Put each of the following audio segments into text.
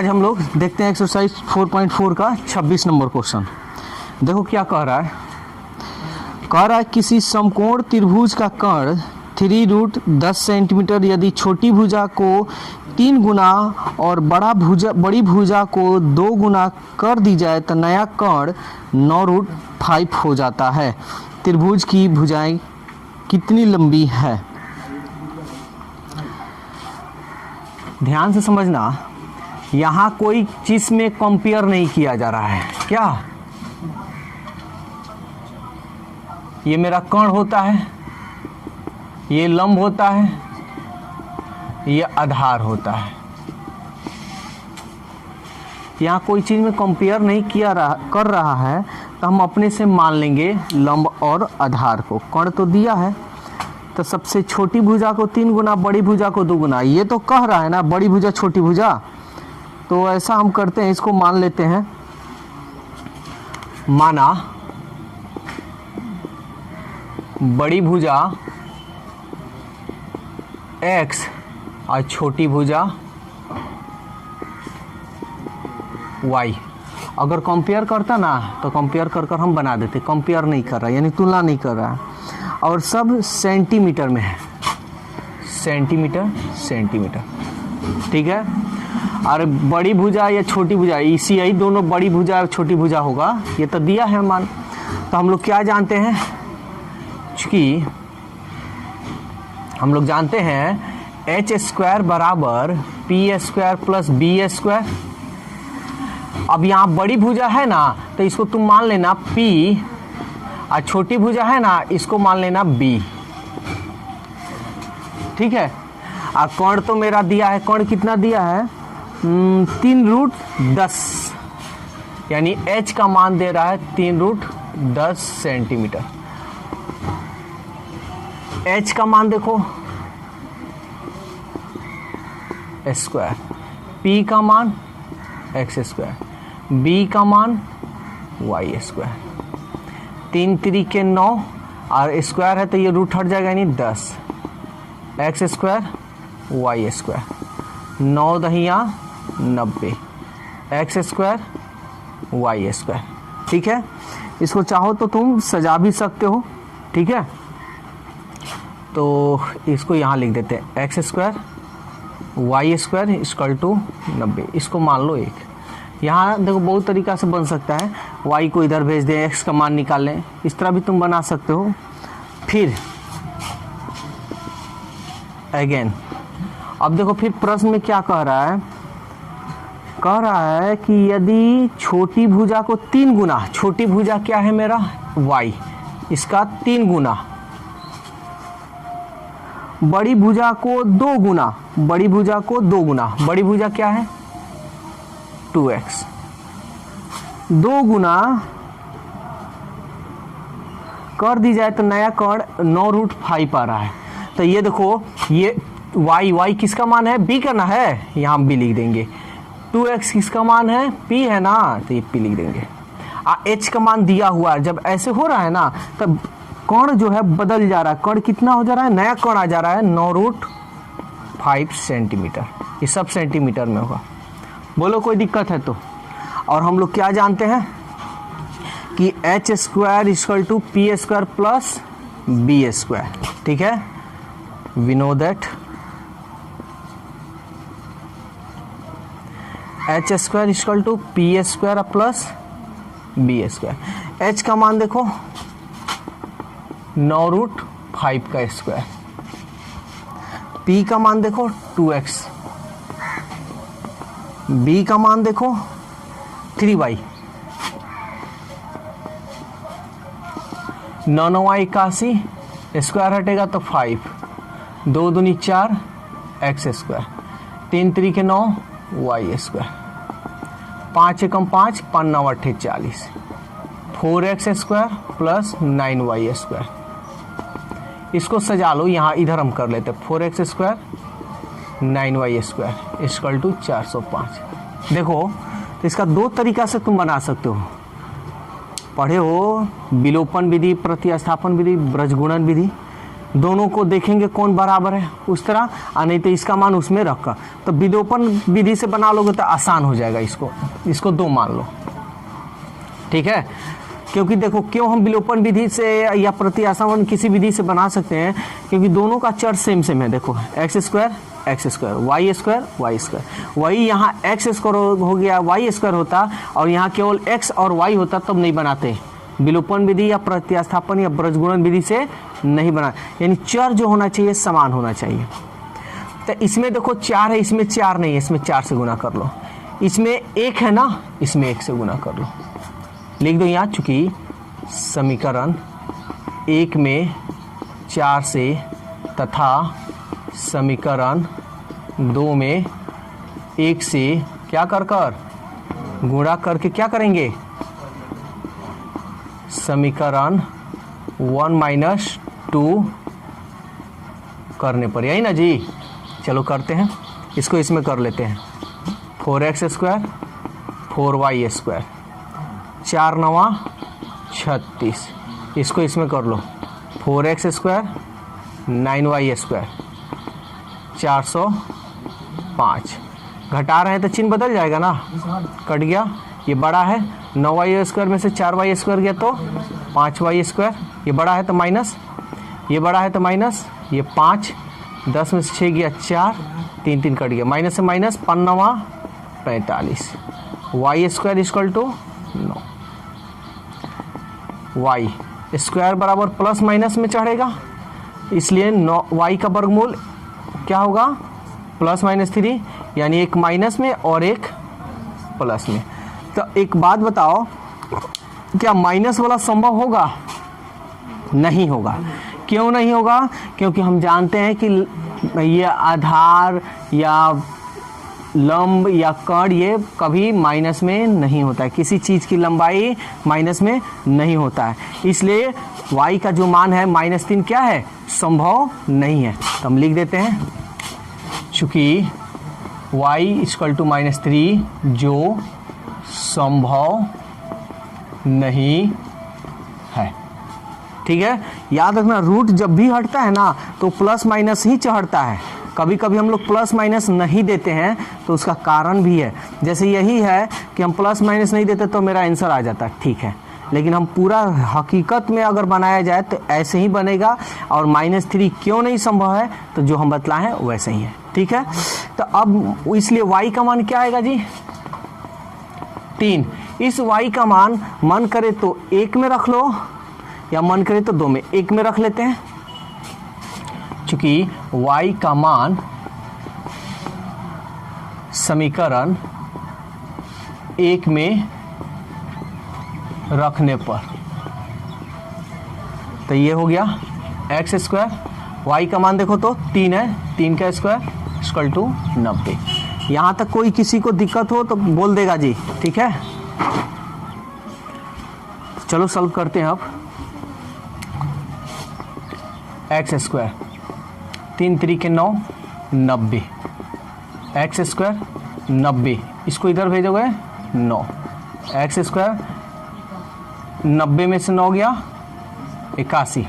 आज हम लोग देखते हैं एक्सरसाइज 4.4 का 26 नंबर क्वेश्चन। देखो क्या कह रहा है किसी समकोण त्रिभुज का कर्ण 3√10 सेंटीमीटर यदि छोटी भुजा को 3 गुना और बड़ी भुजा को 2 गुना कर दी जाए तो नया कर्ण 9√5 हो जाता है। त्रिभुज की भुजाएं कितनी लंबी है? ध्यान से समझना, यहाँ कोई चीज में कंपेयर नहीं किया जा रहा है। क्या ये मेरा कर्ण होता है, ये लंब होता है, ये आधार होता है। यहाँ कोई चीज में कंपेयर नहीं कर रहा है तो हम अपने से मान लेंगे लंब और आधार को। कर्ण तो दिया है तो सबसे छोटी भुजा को 3 गुना, बड़ी भुजा को 2 गुना। ये तो कह रहा है ना बड़ी भुजा छोटी भुजा, तो ऐसा हम करते हैं, इसको मान लेते हैं। माना बड़ी भुजा x और छोटी भुजा y। अगर कंपेयर करता ना तो कंपेयर कर हम बना देते। कंपेयर नहीं कर रहा यानी तुलना नहीं कर रहा है, और सब सेंटीमीटर में है। सेंटीमीटर ठीक है। और बड़ी भुजा या छोटी भुजा, इसी यही दोनों बड़ी भुजा और छोटी भुजा होगा, ये तो दिया है मान। तो हम लोग क्या जानते हैं, कि हम लोग जानते हैं h² बराबर p² प्लस b²। अब यहाँ बड़ी भुजा है ना तो इसको तुम मान लेना p, और छोटी भुजा है ना इसको मान लेना b। ठीक है। और कर्ण तो मेरा दिया है, कर्ण कितना दिया है 3√10, यानी h का मान दे रहा है 3√10 सेंटीमीटर। h का मान देखो स्क्वायर, p का मान x², b का मान y²। 3 3 9 और स्क्वायर है तो ये रूट हट जाएगा, यानी 10 x² y²। 9 Dahiya 90 x² y²। ठीक है। इसको चाहो तो तुम सजा भी सकते हो। ठीक है, तो इसको यहाँ लिख देते हैं x² y² = 90। इसको मान लो 1। यहाँ देखो बहुत तरीका से बन सकता है, y को इधर भेज दें, x का मान निकाल लें, इस तरह भी तुम बना सकते हो। फिर अगेन अब देखो फिर प्रश्न में क्या कह रहा है कि यदि छोटी भुजा को 3 गुना, छोटी भुजा क्या है मेरा y, इसका 3 गुना, बड़ी भुजा को 2 गुना, बड़ी भुजा को 2 गुना, बड़ी भुजा क्या है 2x, 2 गुना कर दी जाए तो नया कर्ण 9√5 आ रहा है। तो ये देखो ये y किसका मान है, b करना है, यहाँ हम b लिख देंगे। 2x किसका मान है, p है ना, तो ये p लिख देंगे। h का मान दिया हुआ है, जब ऐसे हो रहा है ना तब कर्ण जो है बदल जा रहा है। कर्ण कितना हो जा रहा है, नया कर्ण आ जा रहा है 9√5 सेंटीमीटर। ये सब सेंटीमीटर में होगा। बोलो कोई दिक्कत है तो। और हम लोग क्या जानते हैं कि h² = p² प्लस b²। ठीक है, we know that h² = p² plus b²। h का मान देखो 9√5 का स्क्वायर, p का मान देखो 2x, b का मान देखो 3y, 9 9 81, स्क्वायर हटेगा तो 5, 2 दूनी 4 x², 3 3 9 y², 5 एकम 5, 5 9 8 40, 4x² प्लस 9y²। इसको सजा लो, यहाँ इधर हम कर लेते 4x² 9y² = 405। देखो तो इसका 2 तरीका से तुम बना सकते हो। पढ़े हो विलोपन विधि, प्रतिस्थापन विधि, ब्रजगुणन विधि। दोनों को देखेंगे कौन बराबर है उस तरह, और नहीं तो इसका मान उसमें रखकर, तो विलोपन विधि से बना लोगे तो आसान हो जाएगा। इसको 2 मान लो, ठीक है। क्योंकि देखो क्यों हम विलोपन विधि से या प्रत्यासवन किसी विधि से बना सकते हैं, क्योंकि दोनों का चर सेम है। देखो एक्स स्क्वायर वाई स्क्वायर, वही यहाँ एक्स स्क्वायर हो गया वाई स्क्वायर होता, और यहाँ केवल एक्स और वाई होता तब नहीं बनाते। विलोपन विधि या प्रत्यास्थापन या ब्रजगुणन विधि से नहीं बना, यानी चर जो होना चाहिए समान होना चाहिए। तो इसमें देखो 4 है, इसमें 4 नहीं है, इसमें 4 से गुना कर लो। इसमें 1 है ना, इसमें 1 से गुना कर लो। लिख दो यहाँ, चूंकि समीकरण 1 में 4 से तथा समीकरण 2 में 1 से क्या कर गुणा करके क्या करेंगे, समीकरण 1 - 2 करने पर, यही ना जी। चलो करते हैं, इसको इसमें कर लेते हैं। 4x स्क्वायर 4y स्क्वायर 4 × 9 = 36, इसको इसमें कर लो। 4x स्क्वायर 9y स्क्वायर 405, घटा रहे हैं तो चिन्ह बदल जाएगा ना, कट गया। ये बड़ा है, 9y स्क्वायर में से 4y स्क्वायर गया तो 5y स्क्वायर, ये बड़ा है तो माइनस, ये बड़ा है तो माइनस, ये 5, 10 में से 6 गया 4, 3 3 कट गया, माइनस से minus, 5 × 9 = 45, y square = 9। y square बराबर प्लस माइनस में चढ़ेगा, इसलिए 9 y का वर्गमूल क्या होगा, +-3, यानी एक माइनस में और एक प्लस में। तो एक बात बताओ, क्या माइनस वाला संभव होगा? नहीं होगा। क्यों नहीं होगा? क्योंकि हम जानते हैं कि ये आधार या लंब या कण ये कभी माइनस में नहीं होता है, किसी चीज़ की लंबाई माइनस में नहीं होता है, इसलिए y का जो मान है -3 क्या है, संभव नहीं है। तो हम लिख देते हैं, चूँकि y = -3 जो संभव नहीं है, ठीक है। याद रखना, रूट जब भी हटता है ना तो प्लस माइनस ही चढ़ता है। कभी कभी हम लोग प्लस माइनस नहीं देते हैं तो उसका कारण भी है, जैसे यही है कि हम प्लस माइनस नहीं देते तो मेरा आंसर आ जाता, ठीक है। लेकिन हम पूरा हकीकत में अगर बनाया जाए तो ऐसे ही बनेगा, और -3 क्यों नहीं संभव है, तो जो हम बतलाए हैं वैसे ही है, ठीक है। तो अब इसलिए y का मान क्या आएगा जी, 3। इस y का मान मन करे तो 1 में रख लो, या मन करे तो 2 में, 1 में रख लेते हैं। चूंकि y का मान समीकरण 1 में रखने पर, तो ये हो गया x स्क्वायर, y का मान देखो तो 3 है, 3 का स्क्वायर = 90। यहाँ तक कोई किसी को दिक्कत हो तो बोल देगा जी, ठीक है। चलो सॉल्व करते हैं अब। x स्क्वायर 3 3 के 9 90, x स्क्वायर 90, इसको इधर भेजोगे 9, x स्क्वायर 90 में से 9 गया 81,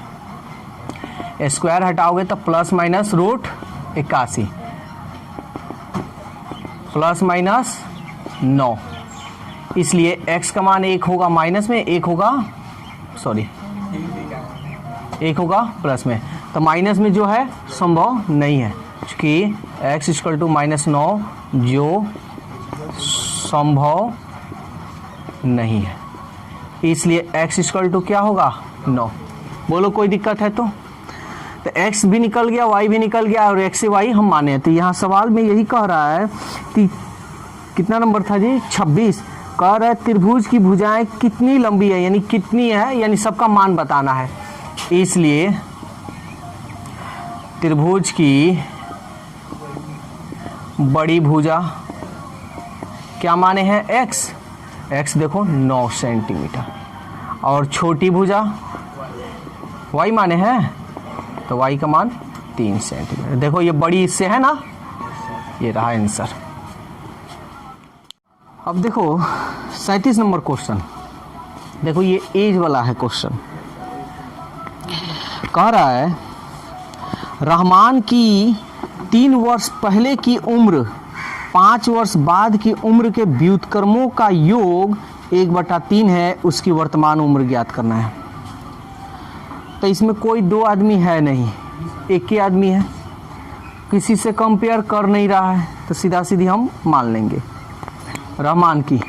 स्क्वायर हटाओगे तो ±√81 ±9, इसलिए x का मान 1 होगा माइनस में, 1 होगा प्लस में, तो माइनस में जो है संभव नहीं है, क्योंकि x = -9 जो संभव नहीं है, इसलिए x = क्या होगा 9। बोलो कोई दिक्कत है तो x भी निकल गया, y भी निकल गया, और x से y हम माने। तो यहाँ सवाल में यही कह रहा है कि कितना नंबर था जी, 26, कह रहा है त्रिभुज की भुजाएं कितनी लंबी है, यानी कितनी है, यानी सबका मान बताना है। इसलिए त्रिभुज की बड़ी भुजा क्या माने हैं, x देखो 9 सेंटीमीटर, और छोटी भुजा y माने हैं, तो y का मान 3 सेंटीमीटर। देखो ये बड़ी इससे है ना, ये रहा आंसर। अब देखो 37 नंबर क्वेश्चन, देखो ये एज वाला है क्वेश्चन। कह रहा है रहमान की 3 वर्ष पहले की उम्र 5 वर्ष बाद की उम्र के व्युत्क्रमों का योग 1/3 है, उसकी वर्तमान उम्र ज्ञात करना है। तो इसमें कोई दो आदमी है नहीं, एक ही आदमी है, किसी से कंपेयर कर नहीं रहा है, तो सीधा सीधी हम मान लेंगे। रहमान की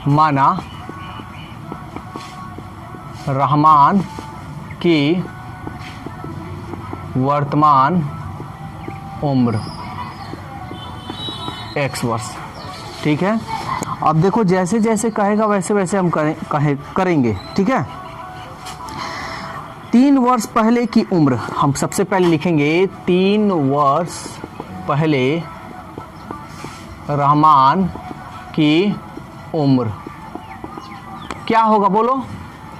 माना रहमान की वर्तमान उम्र x वर्ष, ठीक है। अब देखो जैसे जैसे कहेगा वैसे वैसे हम करेंगे, ठीक है। 3 वर्ष पहले की उम्र हम सबसे पहले लिखेंगे, 3 वर्ष पहले रहमान की उम्र क्या होगा बोलो।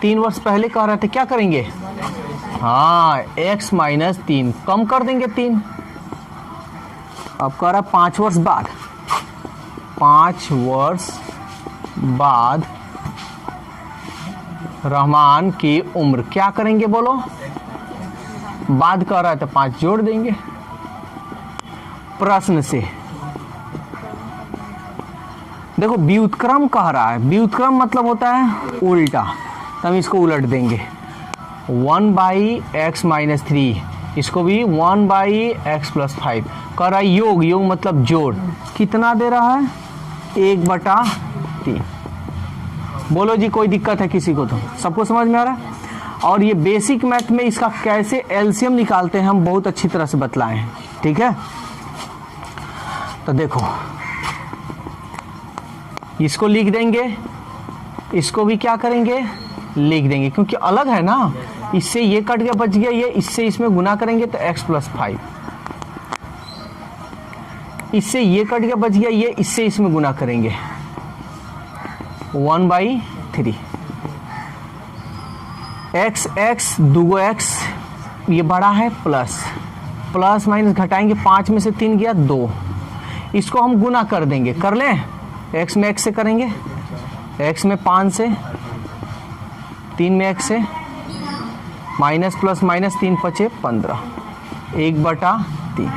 3 वर्ष पहले कह रहे थे, क्या करेंगे, हाँ x - 3 कम कर देंगे 3। अब कह रहा 5 वर्ष बाद, 5 वर्ष बाद रहमान की उम्र क्या करेंगे बोलो। बाद कह रहा है तो 5 जोड़ देंगे प्रश्न से। देखो व्युत्क्रम कह रहा है, व्युत्क्रम मतलब होता है उल्टा, तो हम इसको उलट देंगे। 1/x - 3, इसको भी 1/x + 5 कह रहा है। योग, योग मतलब जोड़, कितना दे रहा है 1/3। बोलो जी कोई दिक्कत है किसी को, तो सबको समझ में आ रहा है। और ये बेसिक मैथ में इसका कैसे एलसीएम निकालते हैं हम बहुत अच्छी तरह से बतलाए हैं, ठीक है। तो देखो इसको लिख देंगे, इसको भी क्या करेंगे लिख देंगे, क्योंकि अलग है ना, इससे ये कट गया बच गया, ये इससे इसमें गुना करेंगे तो x + 5, इससे ये कट गया बच गया, ये इससे इसमें गुना करेंगे 1/3। x दूगो x ये बड़ा है, प्लस माइनस घटाएंगे, 5 में से 3 गया 2, इसको हम गुना कर देंगे, कर लें। x में x से करेंगे, x में 5 से, 3 में x से, माइनस प्लस माइनस 3 × 5 = 15, 1/3।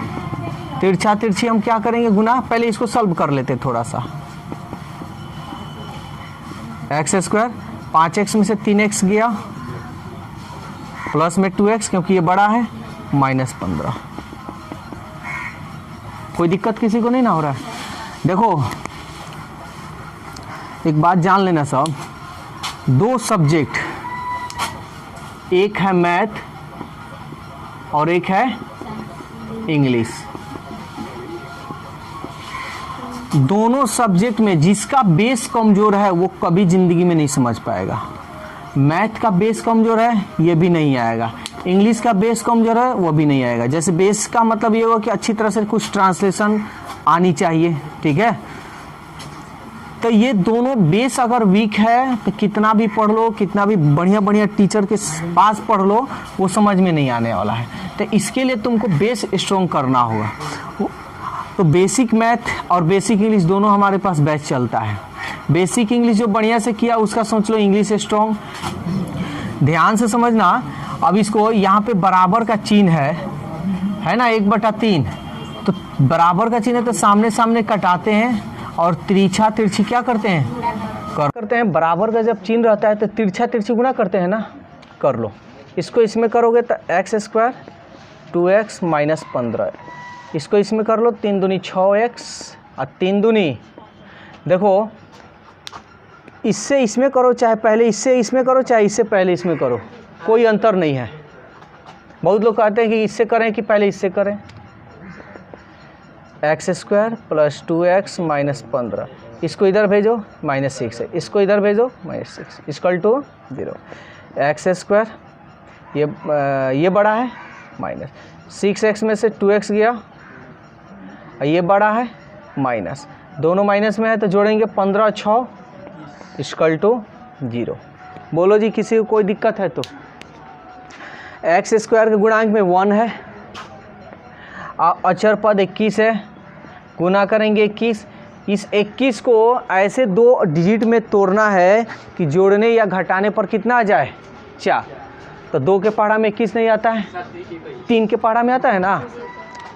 तिरछा तिरछी हम क्या करेंगे गुना, पहले इसको सॉल्व कर लेते थोड़ा सा। x², 5x में से 3x गया, प्लस में 2x क्योंकि ये बड़ा है, -15। कोई दिक्कत किसी को नहीं ना हो रहा है। देखो एक बात जान लेना सब, 2 सब्जेक्ट, एक है मैथ और एक है इंग्लिश। दोनों सब्जेक्ट में जिसका बेस कमजोर है वो कभी जिंदगी में नहीं समझ पाएगा। मैथ का बेस कमजोर है ये भी नहीं आएगा, इंग्लिश का बेस कमजोर है वो भी नहीं आएगा। जैसे बेस का मतलब ये होगा कि अच्छी तरह से कुछ ट्रांसलेशन आनी चाहिए, ठीक है। तो ये दोनों बेस अगर वीक है तो कितना भी पढ़ लो, कितना भी बढ़िया बढ़िया टीचर के पास पढ़ लो, वो समझ में नहीं आने वाला है। तो इसके लिए तुमको बेस स्ट्रॉन्ग करना होगा। तो बेसिक मैथ और बेसिक इंग्लिश दोनों हमारे पास बैच चलता है। बेसिक इंग्लिश जो बढ़िया से किया उसका सोच लो इंग्लिश स्ट्रॉन्ग। ध्यान से समझना, अब इसको यहाँ पे बराबर का चिन्ह है ना, 1/3, तो बराबर का चिन्ह है तो सामने सामने कटाते हैं और तिरछा तिरछी क्या करते हैं, बराबर का जब चिन्ह रहता है तो तिरछा तिरछी गुना करते हैं ना, कर लो। इसको इसमें करोगे तो x² 2x - 15, इसको इसमें कर लो, 3 दूनी 6x और 3 दूनी, देखो इससे इसमें करो चाहे पहले इससे इसमें करो चाहे इससे पहले इसमें करो, कोई अंतर नहीं है। बहुत लोग कहते हैं कि इससे करें कि पहले इससे करें। x² + 2x - 15, इसको इधर भेजो -6 है, इसको इधर भेजो -6 = 0। x² ये बड़ा है, -6x में से 2x गया, ये बड़ा है माइनस, दोनों माइनस में है तो जोड़ेंगे 15 और 6 = 0। बोलो जी किसी को कोई दिक्कत है तो। x² के गुणांक में 1 है, अचर पद 21 है, गुना करेंगे 21। इस 21 को ऐसे 2 डिजिट में तोड़ना है कि जोड़ने या घटाने पर कितना आ जाए 4। तो 2 के पहाड़ा में 21 नहीं आता है, 3 के पहाड़ा में आता है ना,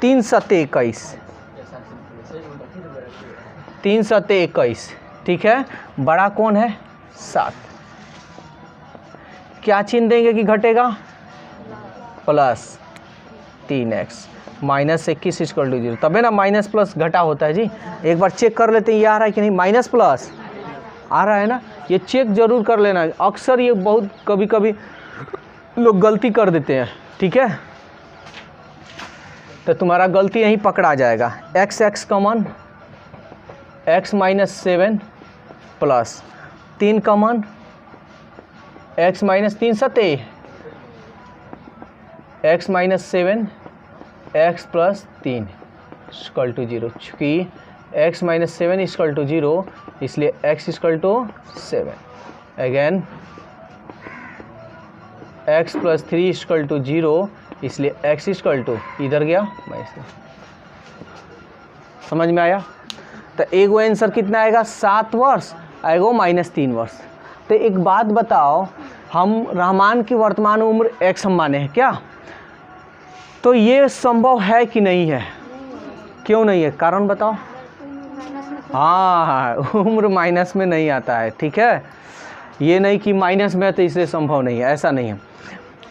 3 सत्ते 21, 3 सत्ते 21, ठीक है। बड़ा कौन है? 7। क्या चिन्ह देंगे कि घटेगा? Plus 3x minus 21 equal to 0। तबे ना माइनस प्लस घटा होता है जी। एक बार चेक कर लेते हैं ये आ रहा है कि नहीं, माइनस प्लस आ रहा है ना, ये चेक जरूर कर लेना। अक्सर ये बहुत कभी कभी लोग गलती कर देते हैं, ठीक है। तो तुम्हारा गलती यहीं पकड़ा जाएगा। x common, x minus 7 plus 3 common, x minus 3 सत्ते x minus 7 x plus 3 equal to 0। चूँकि x माइनस 7 इक्वल टू 0 इसलिए x equal to 7। Again x plus 3 equal to 0 इसलिए x इक्वल टू इधर गया माइनस। समझ में आया? तो एगो आंसर कितना आएगा? 7 वर्ष, आएगो माइनस 3 वर्ष। तो एक बात बताओ, हम रहमान की वर्तमान उम्र x हम माने हैं क्या? तो ये संभव है कि नहीं है? क्यों नहीं है? कारण बताओ। हाँ, उम्र माइनस में नहीं आता है, ठीक है। ये नहीं कि माइनस में है तो इसलिए संभव नहीं है, ऐसा नहीं है।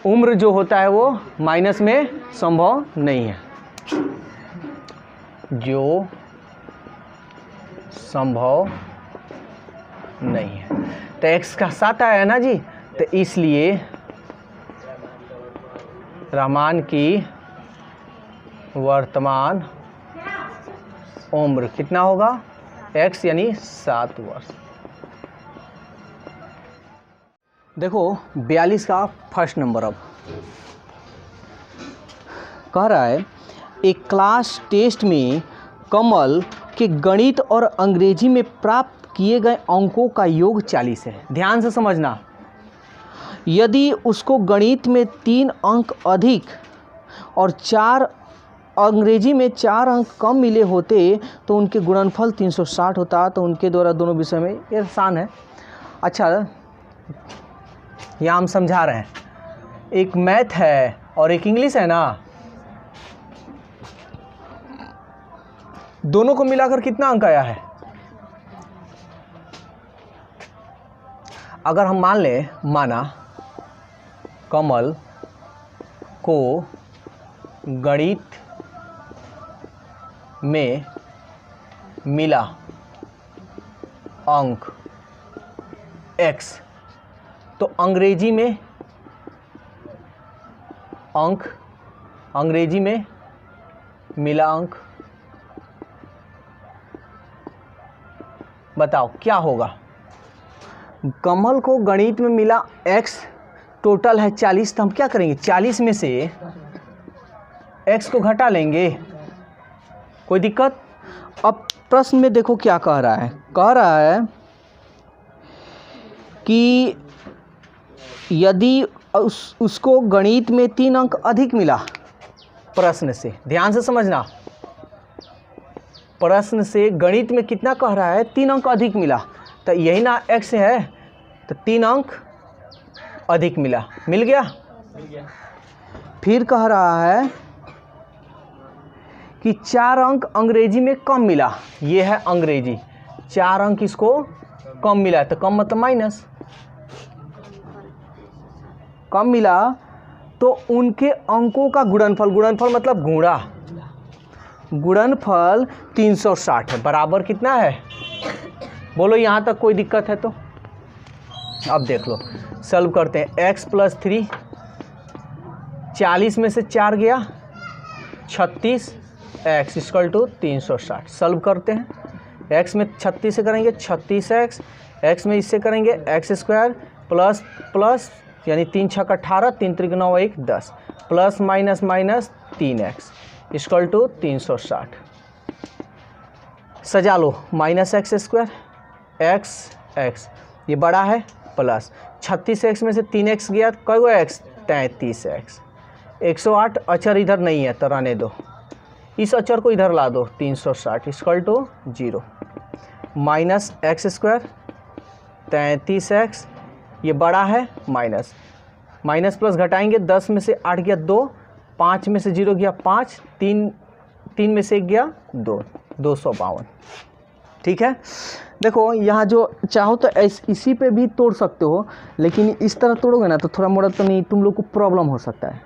उम्र जो होता है वो माइनस में संभव नहीं है, जो संभव नहीं है। तो x का 7 आया है ना जी, तो इसलिए रहमान की वर्तमान उम्र कितना होगा? x यानी 7 वर्ष। देखो 42 का फर्स्ट नंबर अब कह रहा है, एक क्लास टेस्ट में कमल के गणित और अंग्रेजी में प्राप्त किए गए अंकों का योग 40 है। ध्यान से समझना, यदि उसको गणित में 3 अंक अधिक और 4 अंग्रेजी में 4 अंक कम मिले होते तो उनके गुणनफल 360 होता। तो उनके द्वारा दोनों विषय में ये आसान है। अच्छा, यहाँ हम समझा रहे हैं, एक मैथ है और एक इंग्लिश है ना, दोनों को मिलाकर कितना अंक आया है? अगर हम मान लें, माना कमल को गणित में मिला अंक x, तो अंग्रेजी में मिला अंक, बताओ क्या होगा? कमल को गणित में मिला x टोटल है 40, तो हम क्या करेंगे? 40 में से x को घटा लेंगे, कोई दिक्कत? अब प्रश्न में देखो क्या कह रहा है, कह रहा है कि यदि उसको गणित में 3 अंक अधिक मिला, प्रश्न से ध्यान से समझना, प्रश्न से गणित में कितना कह रहा है? 3 अंक अधिक मिला, तो यही ना x है, तो 3 अंक अधिक मिला, मिल गया। फिर कह रहा है कि 4 अंक अंग्रेजी में कम मिला, ये है अंग्रेजी, 4 अंक इसको कम मिला, तो कम मतलब माइनस, कम मिला तो उनके अंकों का गुणनफल, गुणनफल मतलब गुणा, गुणनफल 360 है, बराबर कितना है? बोलो यहाँ तक कोई दिक्कत है तो? अब देख लो, सॉल्व करते हैं। x प्लस 3, 40 में से 4 गया 36, x इक्वल टू 360। सॉल्व करते हैं। x में 36 से करेंगे 36x, x में इससे करेंगे x स्क्वायर प्लस प्लस यानी 3 छक 18, 3 त्रिक 9 1 10, plus minus minus 3x equal to 360। सजा लो, माइनस एक्स स्क्वायर x ये बड़ा है प्लस 36x में से 3x गया, कई गो x? 33x। 108 अचर इधर नहीं है तो रहने दो, इस अचर को इधर ला दो, 360 equal to 0, minus x square 33x, ये बड़ा है माइनस माइनस प्लस घटाएंगे, 10 में से 8 गया 2, 5 में से 0 गया 5, 3 में से 1 गया 2, 252। ठीक है, देखो यहाँ जो चाहो तो इसी पे भी तोड़ सकते हो, लेकिन इस तरह तोड़ोगे ना तो थोड़ा मोड़ा तो नहीं, तुम लोग को प्रॉब्लम हो सकता है,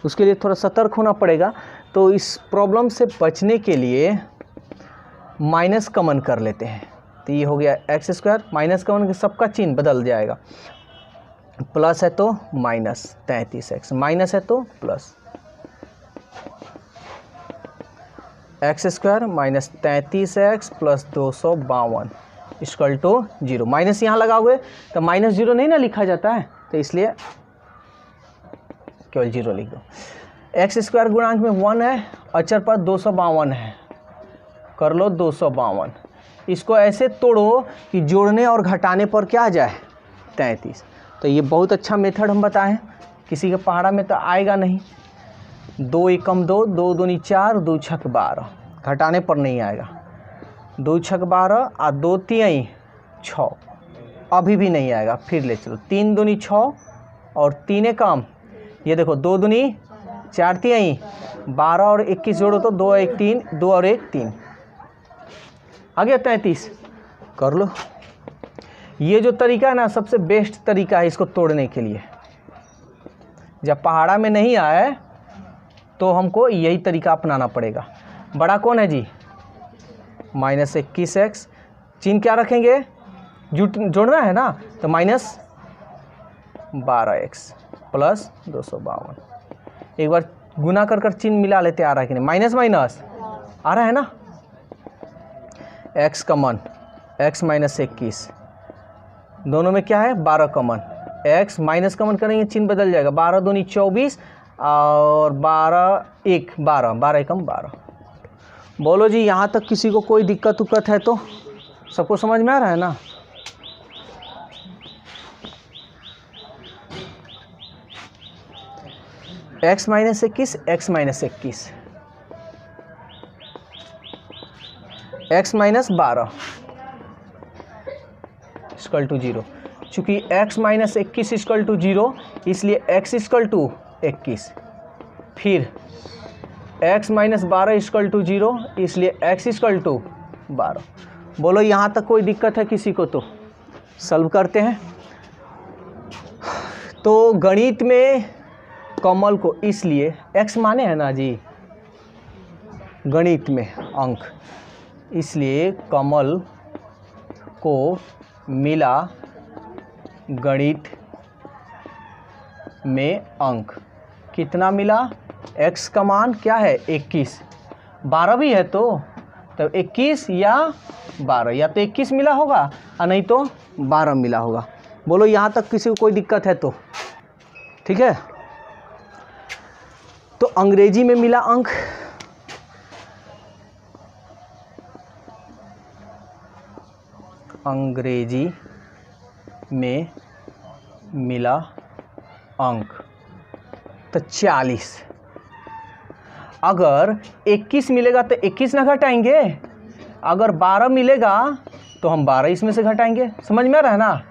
उसके लिए थोड़ा सतर्क होना पड़ेगा। तो इस प्रॉब्लम से बचने के लिए माइनस कॉमन कर लेते हैं। तो ये हो गया एक्स स्क्वायर, माइनस कॉमन सबका चिन्ह बदल जाएगा, प्लस है तो माइनस 33x, माइनस है तो plus x square minus 33x plus 252 equal to 0। Minus यहाँ लगाओगे तो माइनस 0 नहीं ना लिखा जाता है, तो इसलिए केवल 0 लिख दो। एक्स स्क्वायर गुणांक में 1 है, अचर पर 252 है, कर लो 252। इसको ऐसे तोड़ो कि जोड़ने और घटाने पर क्या आ जाए 33। तो ये बहुत अच्छा मेथड हम बताएं, किसी के पहाड़ा में तो आएगा नहीं। 2 एकम 2, 2 दूनी 4, 2 छक 12, घटाने पर नहीं आएगा। 2 छक 12 और 2 तिहाई 6, अभी भी नहीं आएगा, फिर ले चलो। 3 दूनी 6 और 3 एकम, ये देखो 2 दूनी 4 तिहाई 12 और 21 जोड़ो तो 2 1 3, 2 और 1 3, आ गया 33। कर लो। ये जो तरीका है ना सबसे बेस्ट तरीका है इसको तोड़ने के लिए। जब पहाड़ा में नहीं आए तो हमको यही तरीका अपनाना पड़ेगा। बड़ा कौन है जी? माइनस 21x, चिन्ह क्या रखेंगे? जोड़ना है ना, तो माइनस 12x प्लस 252। एक बार गुना कर कर चिन्ह मिला लेते, आ रहा है कि नहीं? माइनस माइनस आ रहा है ना। x कॉमन, x माइनस 21, दोनों में क्या है 12 कॉमन, x माइनस कॉमन करेंगे चिन्ह बदल जाएगा। 12 दूनी 24 और 12 1 12, 12 एकम 12। बोलो जी, यहाँ तक किसी को कोई दिक्कत उक्कत है तो? सबको समझ में आ रहा है ना? x minus 21, x minus 21, x minus 12 equal to 0। चूँकि x माइनस 21 इक्वल टू 0, इसलिए x इक्वल टू 21। फिर x माइनस 12 इक्वल टू 0, इसलिए x इक्वल टू 12। बोलो यहाँ तक कोई दिक्कत है किसी को? तो सॉल्व करते हैं। तो गणित में कमल को इसलिए x माने है ना जी गणित में अंक, इसलिए कमल को मिला गणित में अंक। कितना मिला? x का मान क्या है 21, 12 भी है तो 21 या 12, या तो 21 मिला होगा और नहीं तो 12 मिला होगा। बोलो यहाँ तक किसी को कोई दिक्कत है तो? ठीक है। तो अंग्रेजी में मिला अंक, अंग्रेजी में मिला अंक तो 40। अगर 21 मिलेगा तो 21 ना घटाएंगे, अगर 12 मिलेगा तो हम 12 इसमें से घटाएंगे। समझ में आ रहा है ना?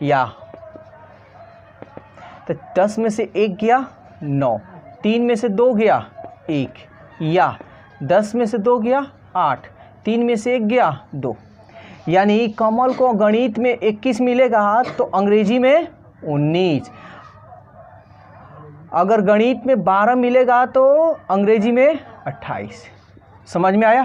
या तो 10 में से 1 गया 9, 3 में से 2 गया 1, या 10 में से 2 गया 8, 3 में से 1 गया 2। यानी कमल को गणित में 21 मिलेगा तो अंग्रेजी में 19। अगर गणित में 12 मिलेगा तो अंग्रेजी में 28। समझ में आया?